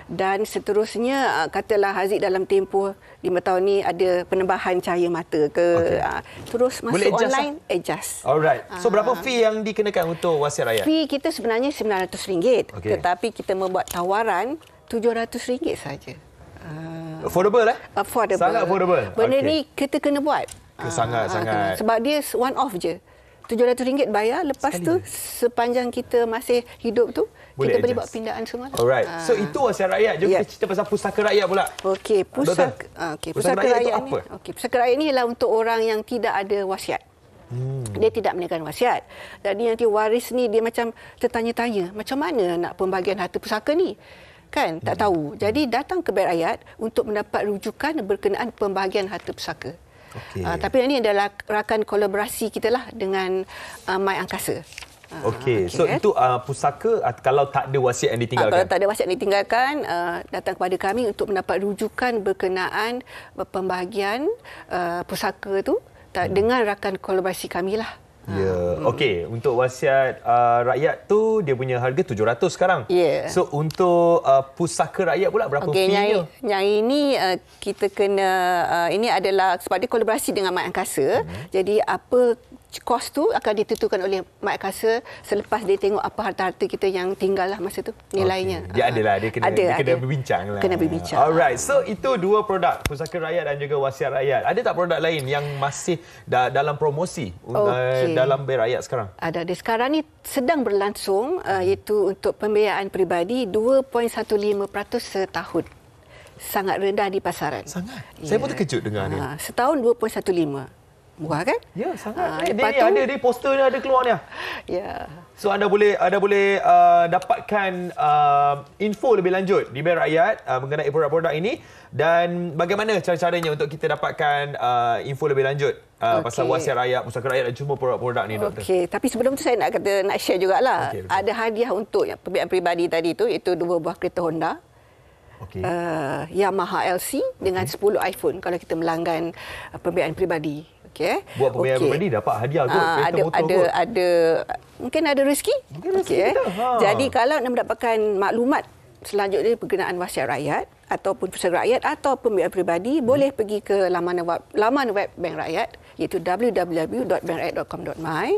Dan seterusnya, katalah Haziq dalam tempoh 5 tahun ni ada penembahan cahaya mata ke, terus masuk boleh online, adjust. Alright. So berapa fee yang dikenakan untuk wasiat rakyat? Fee kita sebenarnya RM900, tetapi kita membuat tawaran RM700 saja. Affordable Affordable. Sangat affordable. Benda ni kita kena buat. Sangat. Sebab dia one off je. RM700 bayar, lepas tu sepanjang kita masih hidup tu kita boleh buat pindaan semua. Alright. So itu wasiat rakyat. Jom kita cerita pasal pusaka rakyat pula. Pusaka rakyat ni. Pusaka rakyat ni ialah untuk orang yang tidak ada wasiat. Dia tidak meninggalkan wasiat. Jadi nanti waris ni dia macam tertanya-tanya, macam mana nak pembagian harta pusaka ni? Kan tak tahu. Jadi datang ke Bank Rakyat untuk mendapat rujukan berkenaan pembahagian harta pusaka. Tapi ini adalah rakan kolaborasi kita lah dengan My Angkasa. So itu pusaka kalau tak ada wasiat yang ditinggalkan. Kalau tak ada wasiat yang ditinggalkan, datang kepada kami untuk mendapat rujukan berkenaan pembahagian pusaka tu dengan rakan kolaborasi kami lah. Untuk wasiat rakyat tu dia punya harga 700 sekarang. So untuk pusaka rakyat pula berapa fee-nya? Yang ini kita kena ini adalah sebab dia kolaborasi dengan My Angkasa. Jadi apa kos tu akan ditentukan oleh My Angkasa selepas dia tengok apa harta-harta kita yang tinggal lah masa tu, nilainya. Dia kena berbincang lah. Kena berbincang. Alright, so itu dua produk, pusaka rakyat dan juga wasiat rakyat. Ada tak produk lain yang masih dalam promosi dalam Bank Rakyat sekarang? Ada. Sekarang ni sedang berlangsung iaitu untuk pembiayaan peribadi 2.15% setahun. Sangat rendah di pasaran. Sangat? Saya pun terkejut dengar ni. Setahun 2.15. Murah kan? Ya, sangat. Lepas Dia ada poster dia ada keluar ni. Ya. So anda boleh dapatkan info lebih lanjut di Bank Rakyat mengenai produk-produk ini, dan bagaimana cara-caranya untuk kita dapatkan info lebih lanjut pasal wasiat rakyat, pusaka rakyat dan semua produk-produk ni, Doktor. Okey, tapi sebelum tu saya nak share jugalah. Okey, ada hadiah untuk yang pembiayaan peribadi tadi tu, iaitu 2 buah kereta Honda. Okey. Yamaha LC dengan 10 iPhone kalau kita melanggan pembiayaan peribadi. Okey. Buat pembiayaan peribadi dapat hadiah kot. Ada mungkin ada rezeki. Mungkin rezeki kita. Jadi kalau nak mendapatkan maklumat selanjutnya berkenaan wasiat rakyat ataupun pusaka rakyat atau pembiayaan peribadi, boleh pergi ke laman web Bank Rakyat, iaitu www.bankrakyat.com.my.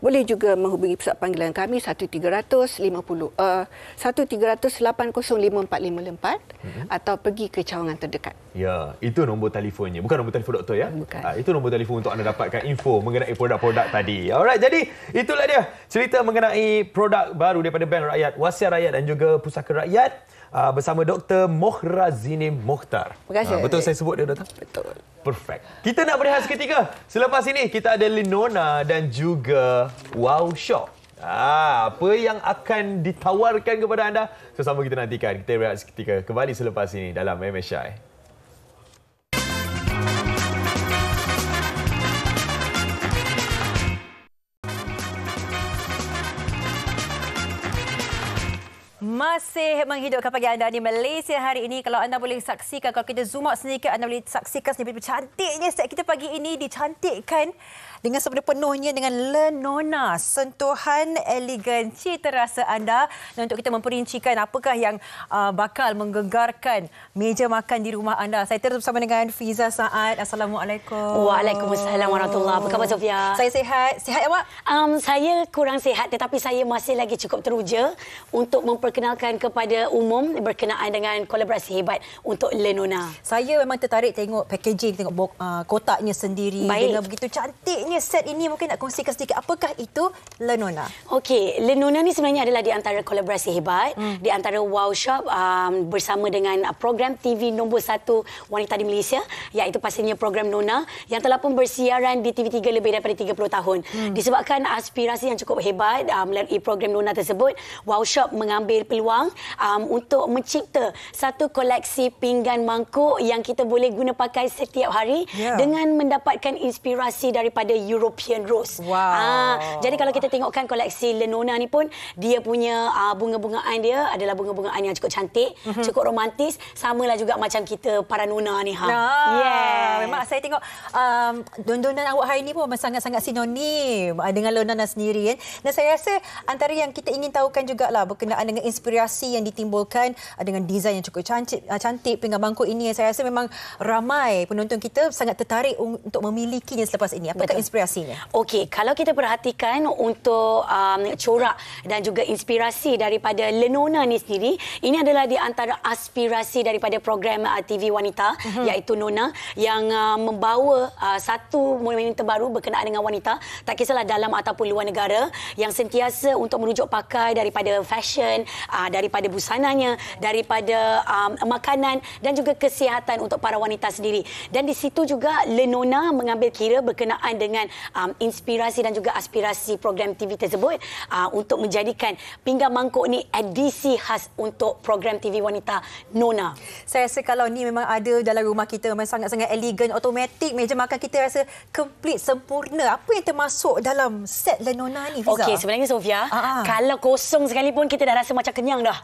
Boleh juga menghubungi pusat panggilan kami 1380-805454 atau pergi ke cawangan terdekat. Ya, itu nombor telefonnya. Bukan nombor telefon doktor ya? Bukan. Itu nombor telefon untuk anda dapatkan info mengenai produk-produk tadi. Alright, jadi itulah dia cerita mengenai produk baru daripada Bank Rakyat, Wasiat Rakyat dan juga Pusaka Rakyat. Bersama Dr. Mohrazini Mokhtar. Terima kasih. Betul saya sebut dia, Doktor? Betul. Perfect. Kita nak berehat seketika. Selepas ini kita ada Lenona dan juga Wow Shop. Apa yang akan ditawarkan kepada anda? Sama kita nantikan. Kita berehat seketika. Kembali selepas ini dalam MSI. Masih menghidupkan pagi anda di Malaysia hari ini. Kalau anda boleh saksikan, kalau kita zoom out sedikit, anda boleh saksikan sedikit cantiknya set kita pagi ini dicantikkan dengan sepenuh penuhnya dengan Lenona, sentuhan elegan cita rasa anda. Dan untuk kita memperincikan apakah yang bakal menggegarkan meja makan di rumah anda, saya terus bersama dengan Fiza Saad. Assalamualaikum. Waalaikumsalam warahmatullahi. Apa khabar Sofia? Saya sihat. Sihat ya, Mak? Saya kurang sihat, tetapi saya masih lagi cukup teruja untuk memperkenalkan kepada umum berkenaan dengan kolaborasi hebat untuk Lenona. Saya memang tertarik tengok packaging, tengok kotaknya sendiri. Baik. Dengan begitu cantiknya set ini, mungkin nak kongsikan sedikit apakah itu Lenona? Okey, Lenona ni sebenarnya adalah di antara kolaborasi hebat di antara Wow Shop bersama dengan program TV nombor 1 wanita di Malaysia, iaitu pastinya program Nona yang telah pun bersiaran di TV3 lebih daripada 30 tahun. Disebabkan aspirasi yang cukup hebat melalui program Nona tersebut, Wow Shop mengambil peluang untuk mencipta satu koleksi pinggan mangkuk yang kita boleh guna pakai setiap hari dengan mendapatkan inspirasi daripada European Rose. Wow. Jadi kalau kita tengokkan koleksi Lenona ni pun, dia punya bunga-bungaan dia adalah bunga-bungaan yang cukup cantik, cukup romantis, samalah juga macam kita para nona ni. Memang saya tengok don-donan awak hari ni pun sangat-sangat sinonim dengan Lenona sendiri kan. Dan saya rasa antara yang kita ingin tahukan jugalah berkenaan dengan inspirasi yang ditimbulkan dengan desain yang cukup cantik pinggan mangkuk ini. Saya rasa memang ramai penonton kita sangat tertarik untuk memilikinya selepas ini. Apakah inspirasinya? Okey, kalau kita perhatikan untuk corak dan juga inspirasi daripada Lenona ni sendiri, ini adalah di antara aspirasi daripada program TV wanita iaitu Nona yang membawa satu monumen terbaru berkenaan dengan wanita, tak kisahlah dalam ataupun luar negara, yang sentiasa untuk merujuk pakai daripada fashion, daripada busananya, daripada makanan dan juga kesihatan untuk para wanita sendiri. Dan di situ juga Lenona mengambil kira berkenaan dengan inspirasi dan juga aspirasi program TV tersebut untuk menjadikan pinggan mangkuk ni edisi khas untuk program TV wanita Nona. Saya rasa kalau ni memang ada dalam rumah kita, memang sangat-sangat elegan, automatik, meja makan kita rasa komplit, sempurna. Apa yang termasuk dalam set Lenona ni, Fiza? Okey, sebenarnya Sofia, kalau kosong sekalipun kita dah rasa macam kenyang dah.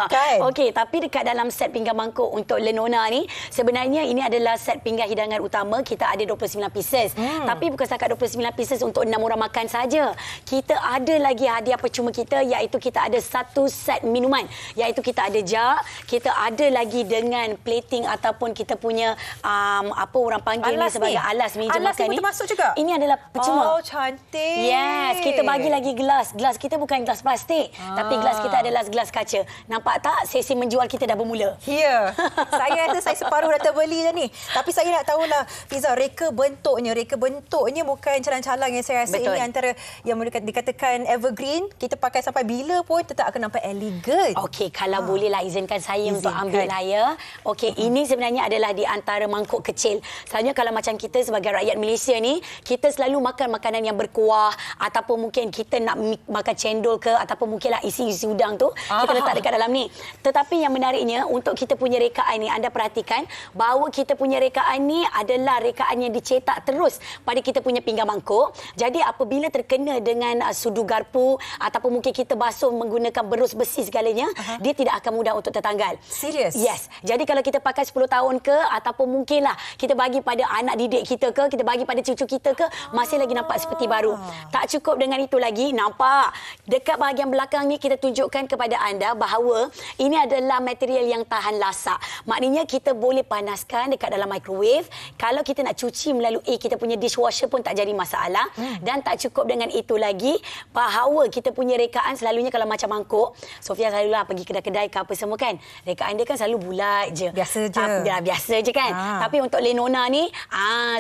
Kan? Okey, tapi dekat dalam set pinggan mangkuk untuk Lenona ni, sebenarnya ini adalah set pinggan hidangan utama. Kita ada 29 pieces. Tapi bukan setakat 29 pieces untuk 6 orang makan saja. Kita ada lagi hadiah percuma kita, iaitu kita ada satu set minuman, iaitu kita ada jug, kita ada lagi dengan plating ataupun kita punya apa orang panggil alas ni sebagai alas meja makan ni. Termasuk juga. Ini adalah percuma. Oh, cantik. Yes, kita bagi lagi gelas. Gelas kita bukan gelas plastik, tapi gelas kita adalah gelas kaca. Nampak tak? Sesi menjual kita dah bermula. Ya. Saya rasa saya separuh dah terbeli dah ni. Tapi saya nak tahulah, Fiza, reka bentuknya, bentuknya bukan calang-calang yang saya rasa. Betul. Ini antara yang dikatakan evergreen. Kita pakai sampai bila pun tetap akan nampak elegan. Okey, kalau bolehlah izinkan saya untuk ambil lah ya. Okey, ini sebenarnya adalah di antara mangkuk kecil. Selalunya kalau macam kita sebagai rakyat Malaysia ni, kita selalu makan makanan yang berkuah ataupun mungkin kita nak makan cendol ke ataupun mungkinlah isi udang tu kita letak dekat dalam ni. Tetapi yang menariknya untuk kita punya rekaan ni, anda perhatikan bahawa kita punya rekaan ni adalah rekaan yang dicetak terus pada kita punya pinggan mangkuk. Jadi apabila terkena dengan sudu garpu ataupun mungkin kita basuh menggunakan berus besi segalanya, dia tidak akan mudah untuk tertanggal. Serius? Yes. Jadi kalau kita pakai 10 tahun ke ataupun mungkinlah kita bagi pada anak didik kita ke, kita bagi pada cucu kita ke, masih lagi nampak seperti baru. Tak cukup dengan itu lagi, nampak dekat bahagian belakang ni kita tunjukkan kepada anda bahawa ini adalah material yang tahan lasak. Maknanya kita boleh panaskan dekat dalam microwave. Kalau kita nak cuci melalui kita punya dishwasher pun tak jadi masalah. Dan tak cukup dengan itu lagi, bahawa kita punya rekaan selalunya kalau macam mangkuk, Sofia selalulah pergi kedai-kedai ke apa semua kan, rekaan dia kan selalu bulat je. Biasa je. Biasa je kan. Tapi untuk Lenona ni,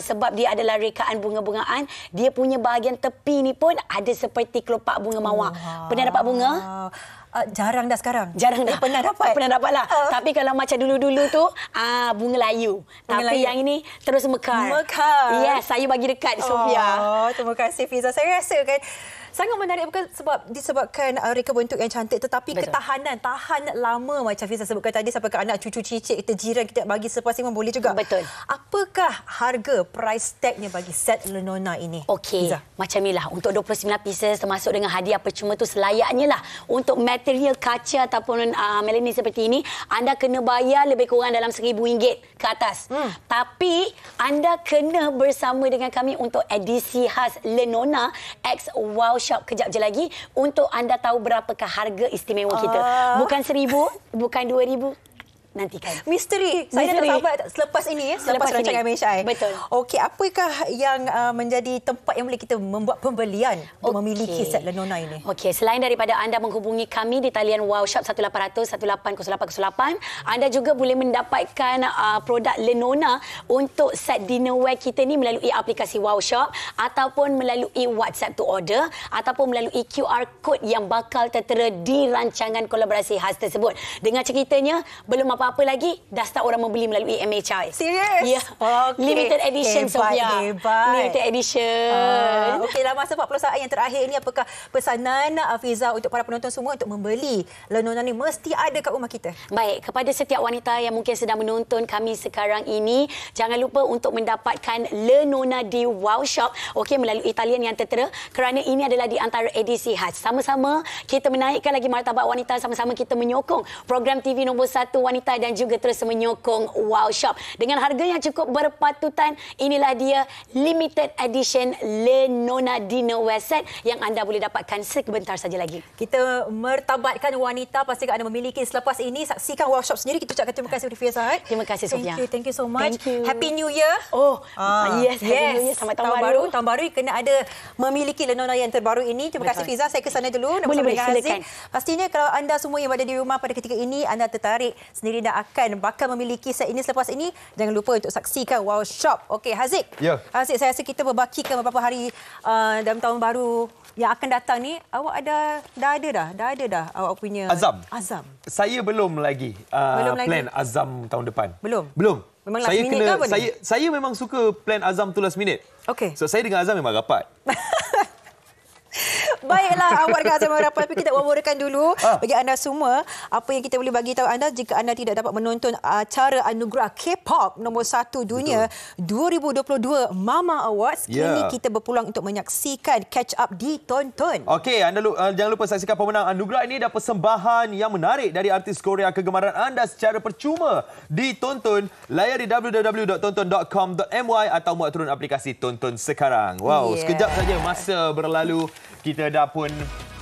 sebab dia adalah rekaan bunga-bungaan, dia punya bahagian tepi ni pun ada seperti kelopak bunga mawar. Pernah dapat bunga? Jarang dah sekarang. Jarang dah. Pernah dapat. Pernah dapat lah. Tapi kalau macam dulu-dulu tu, bunga layu. Tapi yang ini terus mekar. Mekar. Yes, saya bagi dekat Sofia. Terima kasih Fiza. Saya rasa kan sangat menarik bukan disebabkan reka bentuk yang cantik, tetapi ketahanan, tahan lama macam Fiza sebutkan tadi sampai ke anak, cucu, cicit, kita jiran, kita bagi sepuas pun boleh juga. Betul. Apakah harga price tagnya bagi set Lenona ini? Okey, macam inilah untuk 29 pieces termasuk dengan hadiah percuma tu selayaknya lah. Untuk material kaca ataupun melanin seperti ini, anda kena bayar lebih kurang dalam RM1,000 ke atas. Tapi anda kena bersama dengan kami untuk edisi khas Lenona X Wow Shop kejap je lagi untuk anda tahu berapakah harga istimewa kita. Bukan RM1,000, bukan RM2,000. Nantikan. Misteri. Saya dah tak sabar selepas ini, selepas rancangan Mesyai. Betul. Okey, apakah yang menjadi tempat yang boleh kita membuat pembelian untuk memiliki set Lenona ini? Okey, selain daripada anda menghubungi kami di talian Wow Shop 1800 180808, anda juga boleh mendapatkan produk Lenona untuk set dinnerware kita ni melalui aplikasi Wow Shop ataupun melalui WhatsApp to order ataupun melalui QR code yang bakal tertera di rancangan kolaborasi khas tersebut. Dengan ceritanya, belum apa-apa lagi, dah start orang membeli melalui MHI. Serius? Ya. Okay. Limited edition, Sofia. Limited edition. Okey, dalam masa 40 saat yang terakhir ini, apakah pesanan Fiza untuk para penonton semua untuk membeli Lenona ni mesti ada kat rumah kita? Baik, kepada setiap wanita yang mungkin sedang menonton kami sekarang ini, jangan lupa untuk mendapatkan Lenona di Wow Shop, okey, melalui talian yang tertera, kerana ini adalah di antara edisi khas. Sama-sama kita menaikkan lagi martabat wanita, sama-sama kita menyokong program TV nombor 1 wanita dan juga terus menyokong Wow Shop. Dengan harga yang cukup berpatutan, inilah dia limited edition Lenona Dinnerware Set yang anda boleh dapatkan sebentar saja lagi. Kita mertabatkan wanita, pastikan anda memiliki. Selepas ini, saksikan Wow Shop sendiri. Kita ucapkan terima kasih kepada Fiza. Terima kasih, Sofia. Thank you so much. Thank you. Happy New Year. Yes, Happy New Year. Selamat tahun baru. Tahun baru kena ada memiliki Lenona yang terbaru ini. Terima kasih Fiza. Saya ke sana dulu. Boleh, silakan. Pastinya kalau anda semua yang berada di rumah pada ketika ini, anda tertarik sendiri dan bakal memiliki set ini selepas ini, jangan lupa untuk saksikan Wow Shop. Okey, Haziq. Ya. Haziq, saya rasa kita berbakikan beberapa hari dalam tahun baru yang akan datang ni. Awak dah ada dah awak punya Azam. Saya belum lagi plan lagi. Azam tahun depan. Belum. Memang Saya last minute ke apa ni? Saya memang suka plan Azam tu last minute. Okey. So saya dengan Azam memang rapat. Baiklah, awak dengan Azam rapat, tapi kita wawarkan dulu bagi anda semua apa yang kita boleh bagi tahu anda jika anda tidak dapat menonton acara anugerah K-pop nombor 1 dunia 2022 Mama Awards. Kini kita berpeluang untuk menyaksikan catch up di Tonton. Okey, anda jangan lupa saksikan pemenang anugerah ini dan persembahan yang menarik dari artis Korea kegemaran anda secara percuma di Tonton. Layari www.tonton.com.my atau muat turun aplikasi Tonton sekarang. Wow, sekejap saja masa berlalu. Kita dah pun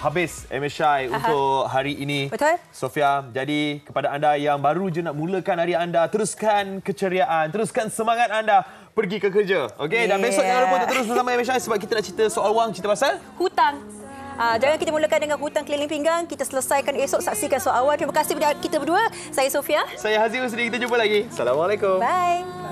habis MSI untuk hari ini. Betul. Sofia, jadi kepada anda yang baru je nak mulakan hari anda, teruskan keceriaan, teruskan semangat anda pergi ke kerja. Okey, dan besok jangan lupa untuk terus bersama MSI sebab kita nak cerita soal wang, cerita pasal hutang. Jangan kita mulakan dengan hutang keliling pinggang. Kita selesaikan esok. Saksikan soal awal. Terima kasih kepada kita berdua. Saya Sofia. Saya Haziq Husni. Kita jumpa lagi. Assalamualaikum. Bye.